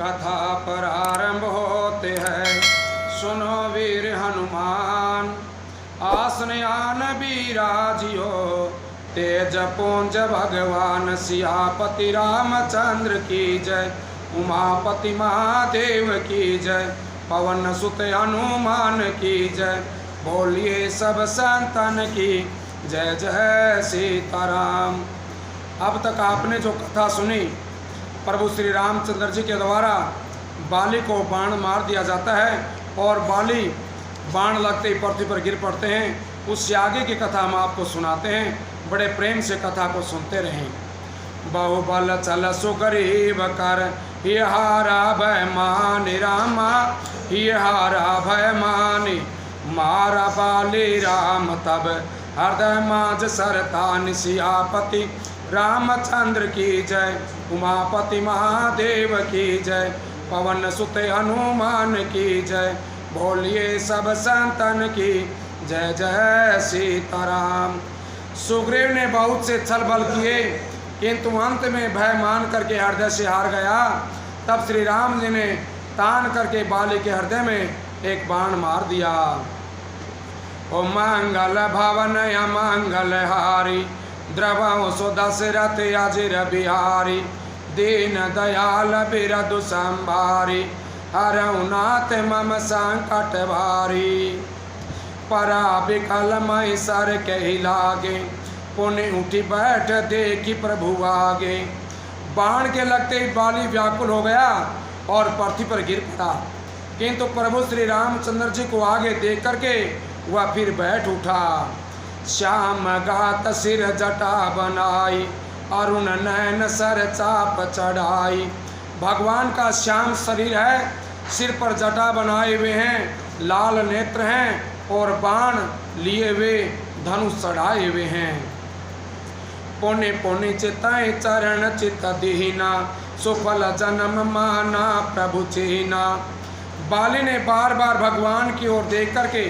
कथा प्रारंभ होते हैं, सुनो वीर हनुमान। आसन आन बिराजियो, तेज पुंज भगवान सियापति रामचंद्र की जय। उमापति महादेव की जय, पवन सुत हनुमान की जय। बोलिए सब संतन की जय जय सीताराम। अब तक आपने जो कथा सुनी, प्रभु श्री रामचंद्र जी के द्वारा बाली को बाण मार दिया जाता है और बाली बाण लगते ही पृथ्वी पर गिर पड़ते हैं। उससे आगे की कथा हम आपको सुनाते हैं, बड़े प्रेम से कथा को सुनते रहें। बहुबल चल सुग्रीव कर, ये हारा भय मानि रामा, ये हारा भय मानि। मारा बाली राम तब हृदय माज सरतान, सियापति रामचंद्र की जय। उमापति महादेव की जय, पवन सुत हनुमान की जय। बोलिए सब संतन की जय जय सीताराम। सुग्रीव ने बहुत से छल बल किए, किंतु अंत में भय मान करके हृदय से हार गया। तब श्री राम जी ने तान करके बाली के हृदय में एक बाण मार दिया। ओ मंगल भवन अमंगल हारी, द्रवौ सो दशरथ अजिर बिहारी। दीन दयाल बिरदु संभारी, हरऊ नाथ मम संकट भारी। परा बिकल मई सर कही लागे, पुण्य उठी बैठ देखी प्रभु आगे। बाण के लगते ही बाली व्याकुल हो गया और पृथ्वी पर गिर पड़ा, किंतु प्रभु श्री रामचंद्र जी को आगे देख करके वह फिर बैठ उठा। श्याम गात सिर जटा बनाई, अरुण नयन सर चाप चढ़ाई। भगवान का श्याम शरीर है, सिर पर जटा बनाए हुए हैं, लाल नेत्र हैं और बाण लिए हुए धनुष चढ़ाए हुए हैं। पुण्य पुण्य चिताए चरण चित दीना, सुफल जन्म माना प्रभु चीना। बाली ने बार बार भगवान की ओर देख करके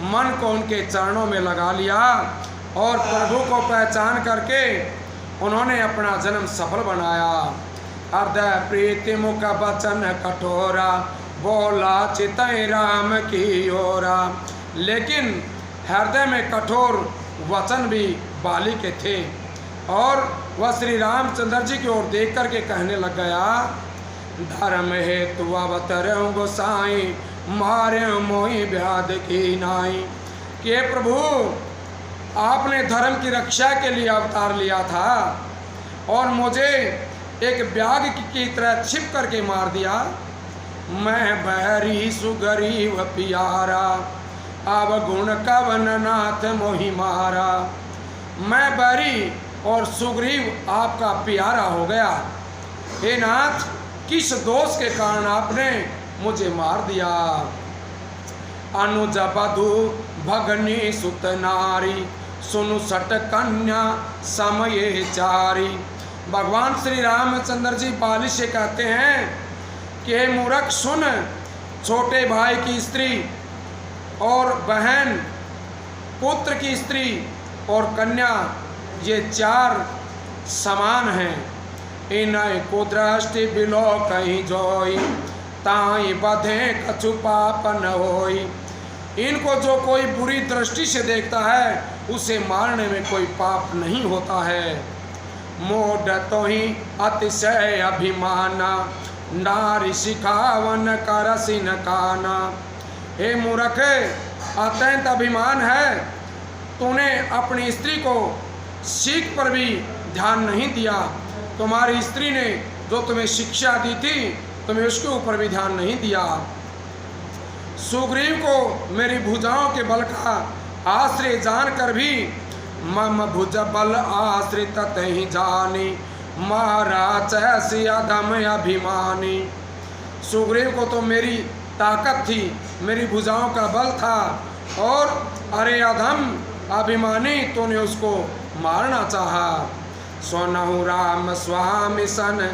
मन को उनके चरणों में लगा लिया और प्रभु को पहचान करके उन्होंने अपना जन्म सफल बनाया। हृदय प्रीति मुख वचन कठोरा, बोला चितई राम की ओरा। लेकिन हृदय में कठोर वचन भी बाली के थे और वह श्री रामचंद्र जी की ओर देख करके कहने लग गया, धर्म हेतु अवतरऊं गोसाई, मारे मोहि व्याध की नाई। कि प्रभु आपने धर्म की रक्षा के लिए अवतार लिया था और मुझे एक व्याध की तरह छिप करके मार दिया। मैं बैरी सुगरीव प्यारा, अब गुण कवन नाथ मोहि मारा। मैं बैरी और सुग्रीव आपका प्यारा हो गया। हे नाथ, किस दोष के कारण आपने मुझे मार दिया। अनुज बधु भगनी सुत नारी, सुनु सट कन्या समय चारी। भगवान श्री रामचंद्र जी बाली से कहते हैं कि हे मूर्ख सुन, छोटे भाई की स्त्री और बहन, पुत्र की स्त्री और कन्या, ये चार समान हैं। इन्हें को दृष्टि बिलो कहीं जोई, ताई बधे कछु पाप न होई। इनको जो कोई बुरी दृष्टि से देखता है उसे मारने में कोई पाप नहीं होता है। मोड तो ही अतिशय अभिमाना, नारी सिखावन करसिन काना। हे मूर्ख, अत्यंत अभिमान है, तूने अपनी स्त्री को सीख पर भी ध्यान नहीं दिया। तुम्हारी स्त्री ने जो तुम्हें शिक्षा दी थी, तुम्हें उसके ऊपर भी ध्यान नहीं दिया। सुग्रीव को मेरी भुजाओं के बल का आश्रय जानकर भी मम भुज बल आश्रित तहि जानी, मारा चैसी अधम अभिमानी। सुग्रीव को तो मेरी ताकत थी, मेरी भुजाओं का बल था और अरे अधम अभिमानी तूने उसको मारना चाहा। सोनहु राम स्वामी सन,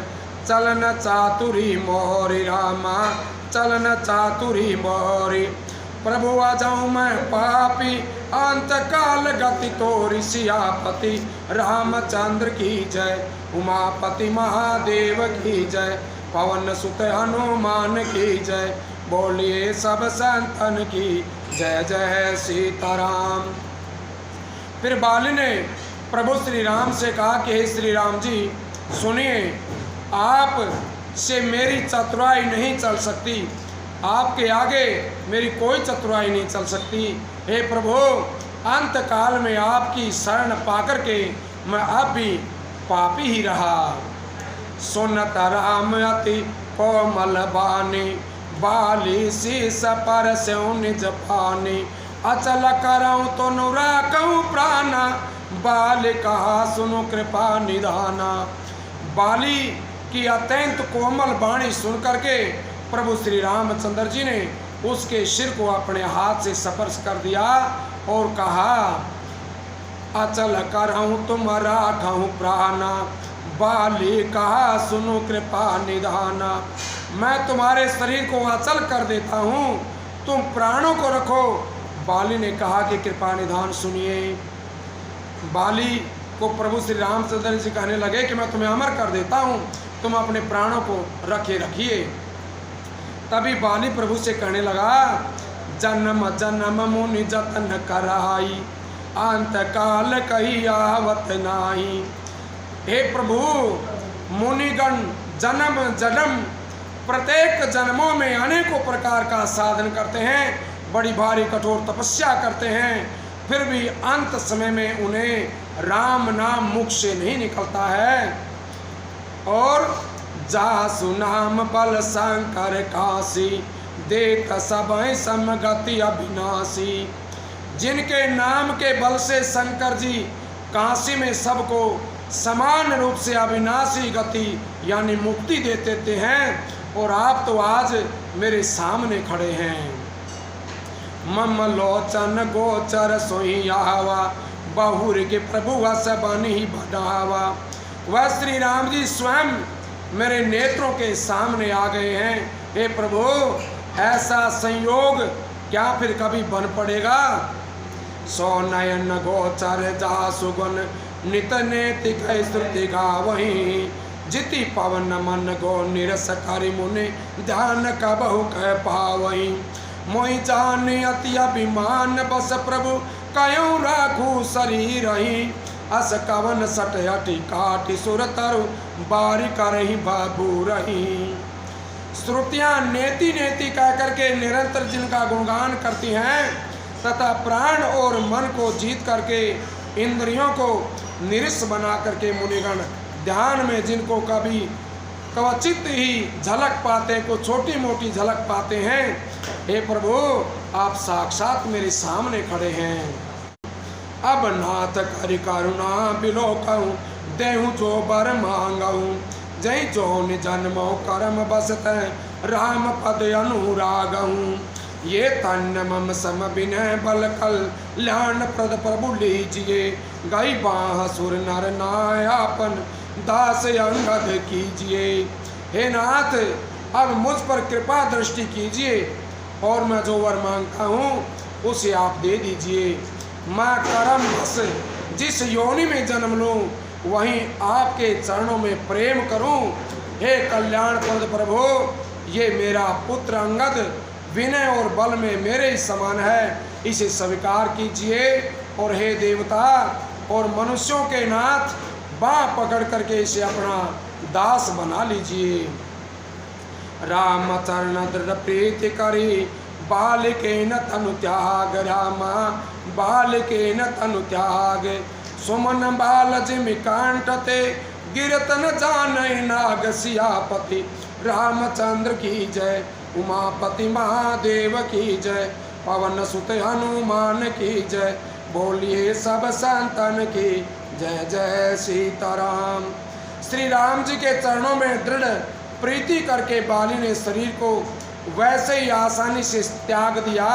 चलन चातुरी मोरी रामा, चलन चातुरी मोरी। प्रभु आ जाऊँ मैं पापी, अंत काल गति तोरी। सियापति रामचंद्र की जय, उमापति महादेव की जय। पवन सुत हनुमान की जय, बोलिए सब संतन की जय जय सीताराम। फिर बाली ने प्रभु श्री राम से कहा कि हे श्री राम जी सुनिए, आप से मेरी चतुराई नहीं चल सकती, आपके आगे मेरी कोई चतुराई नहीं चल सकती। हे प्रभु, अंत काल में आपकी शरण पाकर के मैं अब भी पापी ही रहा। सुनत राम अति कोमल बानी, बाली शीस पर से निज पानी, अचल करऊँ तो नुराकऊँ प्राणा, बाल कहा सुनो कृपा निधाना। बाली की अत्यंत कोमल वाणी सुन करके प्रभु श्री रामचंद्र जी ने उसके सिर को अपने हाथ से स्पर्श कर दिया और कहा, अचल करऊँ तुम राखऊँ प्राणा, बाली कहा सुनो कृपा निधाना। मैं तुम्हारे शरीर को अचल कर देता हूँ, तुम प्राणों को रखो। बाली ने कहा कि कृपा निधान सुनिए। बाली को प्रभु श्री रामचंद्र जी कहने लगे कि मैं तुम्हें अमर कर देता हूँ, तुम अपने प्राणों को रखिए। तभी बाली प्रभु से कहने लगा, जन्म जन्म मुनि जतन कराई, अंत काल कही आवत नाही। हे प्रभु, मुनिगण जन्म जन्म प्रत्येक जन्मों में अनेकों प्रकार का साधन करते हैं, बड़ी भारी कठोर तपस्या करते हैं, फिर भी अंत समय में उन्हें राम नाम मुख से नहीं निकलता है। और जासु नाम बल शंकर काशी, देख सब समगति अविनाशी। जिनके नाम के बल से शंकर जी काशी में सबको समान रूप से अविनाशी गति यानी मुक्ति दे देते हैं, और आप तो आज मेरे सामने खड़े हैं। मम लोचन गोचर सोई आवा, बहुर के प्रभु वस बनी बढ़ावा। वह श्री राम जी स्वयं मेरे नेत्रों के सामने आ गए हैं। हे प्रभु, ऐसा संयोग क्या फिर कभी बन पड़ेगा। सो नयन गोचर जा सुगुन, नित नैतिक श्रुति गावहीं। जिति पवन मन गो निरस करि मुनि, ध्यान कबहु कह पावहीं। मोहि जान अति अभिमान, बस प्रभु कयूँ राखू शरीर रही। अस कवन सट हटि काटि सुर तरु, बारी करही बाबू रही। श्रुतियाँ नेति नेति कह करके निरंतर जिनका गुणगान करती हैं, तथा प्राण और मन को जीत करके इंद्रियों को निरस बना करके मुनिगण ध्यान में जिनको कभी क्वचित ही झलक पाते, को छोटी मोटी झलक पाते हैं। हे प्रभु, आप साक्षात मेरे सामने खड़े हैं। अब नाथ करि करुणा बिलोकऊँ, देहूँ जो बर मांगऊँ। जय जो जन्मो कर्म बसत, राम पद अनुरागऊँ। ये तन्न मम सम विनय बल कल्याण प्रद प्रभु लीजिए। गई बाह सुर नर नायापन, दास अंगद कीजिए। हे नाथ, अब मुझ पर कृपा दृष्टि कीजिए, और मैं जो वर मांगता हूँ उसे आप दे दीजिए। मैं कर्म बस जिस योनि में जन्म लूँ, वहीं आपके चरणों में प्रेम करूँ। हे कल्याण प्रद प्रभु, ये मेरा पुत्र अंगद विनय और बल में मेरे ही समान है, इसे स्वीकार कीजिए। और हे देवता और मनुष्यों के नाथ, बाँ पकड़ करके इसे अपना दास बना लीजिए। राम चरण दृढ़ प्रीति करी, बालिके न तनु त्याग। रामा बालिके न तनु त्याग, सुमन बाल जिमि कांटते, गिरत न जानई नाग सियापति। रामचंद्र की जय, उमापति महादेव की जय, पवन सुत हनुमान की जय। बोलिए सब संतन की जय जय सीताराम। श्री राम जी के चरणों में दृढ़ प्रीति करके बाली ने शरीर को वैसे ही आसानी से त्याग दिया,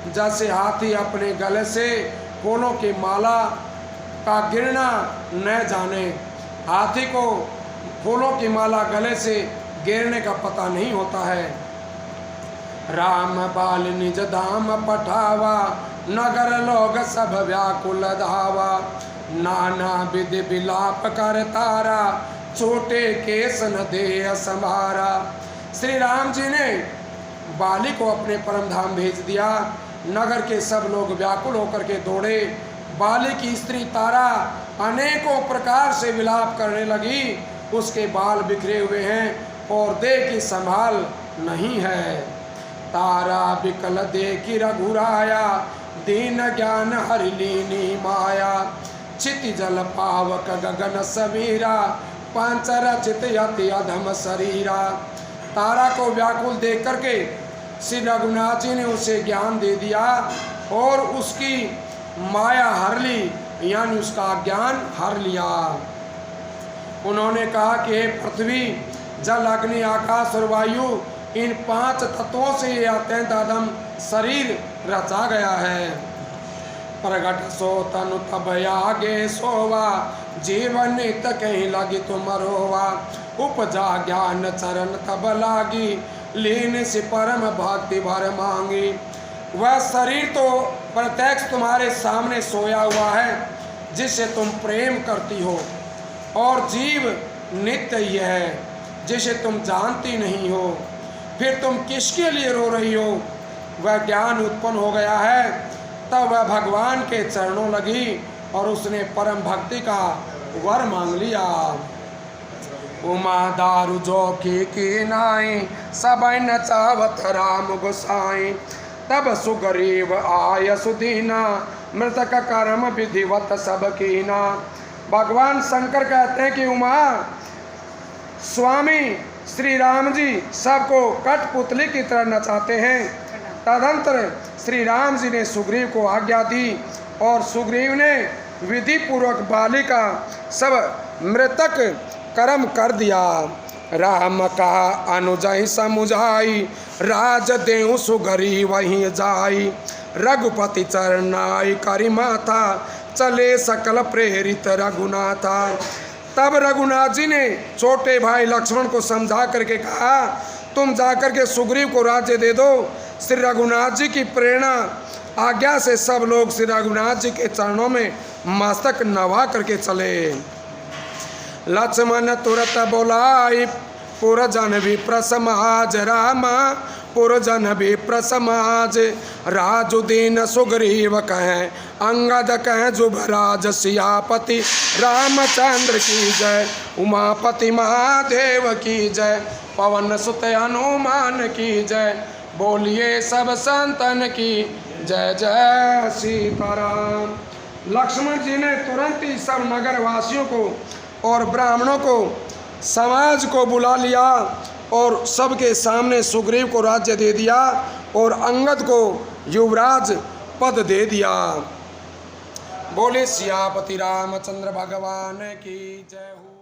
जैसे हाथी अपने गले से फूलों की माला का गिरना न जाने। हाथी को फूलों की माला गले से गिरने का पता नहीं होता है। राम बाल निज धाम पठावा, नगर लोग सब व्याकुल धावा। नाना विधि विलाप कर तारा, छोटे केस न दे संभारा। श्री राम जी ने बाली को अपने परम धाम भेज दिया। नगर के सब लोग व्याकुल होकर के दौड़े। बाली की स्त्री तारा अनेकों प्रकार से विलाप करने लगी। उसके बाल बिखरे हुए हैं और देह की संभाल नहीं है। तारा बिकल देखी रघुराया, दीन ज्ञान हरि लीनी माया। चिति जल पावक गगन समीरा, पांचर चित यति अधम शरीरा। तारा को व्याकुल देख करके श्री रघुनाथ जी ने उसे ज्ञान दे दिया और उसकी माया हर ली, यानी उसका ज्ञान हर लिया। उन्होंने कहा कि हे पृथ्वी, जल, अग्नि, आकाश और वायु, इन 5 तत्वों से ये अत्यंत अधम शरीर रचा गया है। प्रगट सो तनु तब आगे सोवा, जीवन नित कहीं लगी तुम रोवा। उपजा ज्ञान चरण तब लागी, लीन से परम भक्ति भर मांगी। वह शरीर तो प्रत्यक्ष तुम्हारे सामने सोया हुआ है, जिसे तुम प्रेम करती हो, और जीव नित्य ही है, जिसे तुम जानती नहीं हो। फिर तुम किसके लिए रो रही हो? वह ज्ञान उत्पन्न हो गया है। तब वह भगवान के चरणों लगी और उसने परम भक्ति का वर मांग लिया। उमा दारु जोखी की नाई, सब न चावत राम गोसाई। तब सुग्रीव आय सुदीना, मृतक कर्म विधिवत सब कीना। भगवान शंकर कहते हैं कि उमा, स्वामी श्री राम जी सबको कठपुतली की तरह नचाते हैं। तदंतर श्री राम जी ने सुग्रीव को आज्ञा दी और सुग्रीव ने विधि पूर्वक बाली का सब मृतक कर्म कर दिया। राम का अनुजय समुझाई, राज देव सुग्रीव वहीं जाई। रघुपति चरणाई करी माथा, चले सकल प्रेरित रघुनाथा। तब रघुनाथ जी ने छोटे भाई लक्ष्मण को समझा करके कहा, तुम जाकर के सुग्रीव को राज्य दे दो। श्री रघुनाथ जी की प्रेरणा आज्ञा से सब लोग श्री रघुनाथ जी के चरणों में मस्तक नवा करके चले। लक्ष्मण तुरत बोलाई, पुरजन विप्र समाज रामा। पुरजन विप्र समाज, राजुदीन सुग्रीव कहें, अंगद कहें जुभराज। सियापति रामचंद्र की जय, उमापति महादेव की जय। पवन सुत हनुमान की जय, बोलिए सब संतन की जय जय सीताराम। लक्ष्मण जी ने तुरंत ही सब नगर वासियों को और ब्राह्मणों को, समाज को बुला लिया और सबके सामने सुग्रीव को राज्य दे दिया और अंगद को युवराज पद दे दिया। बोले सियापति रामचंद्र भगवान की जय हो।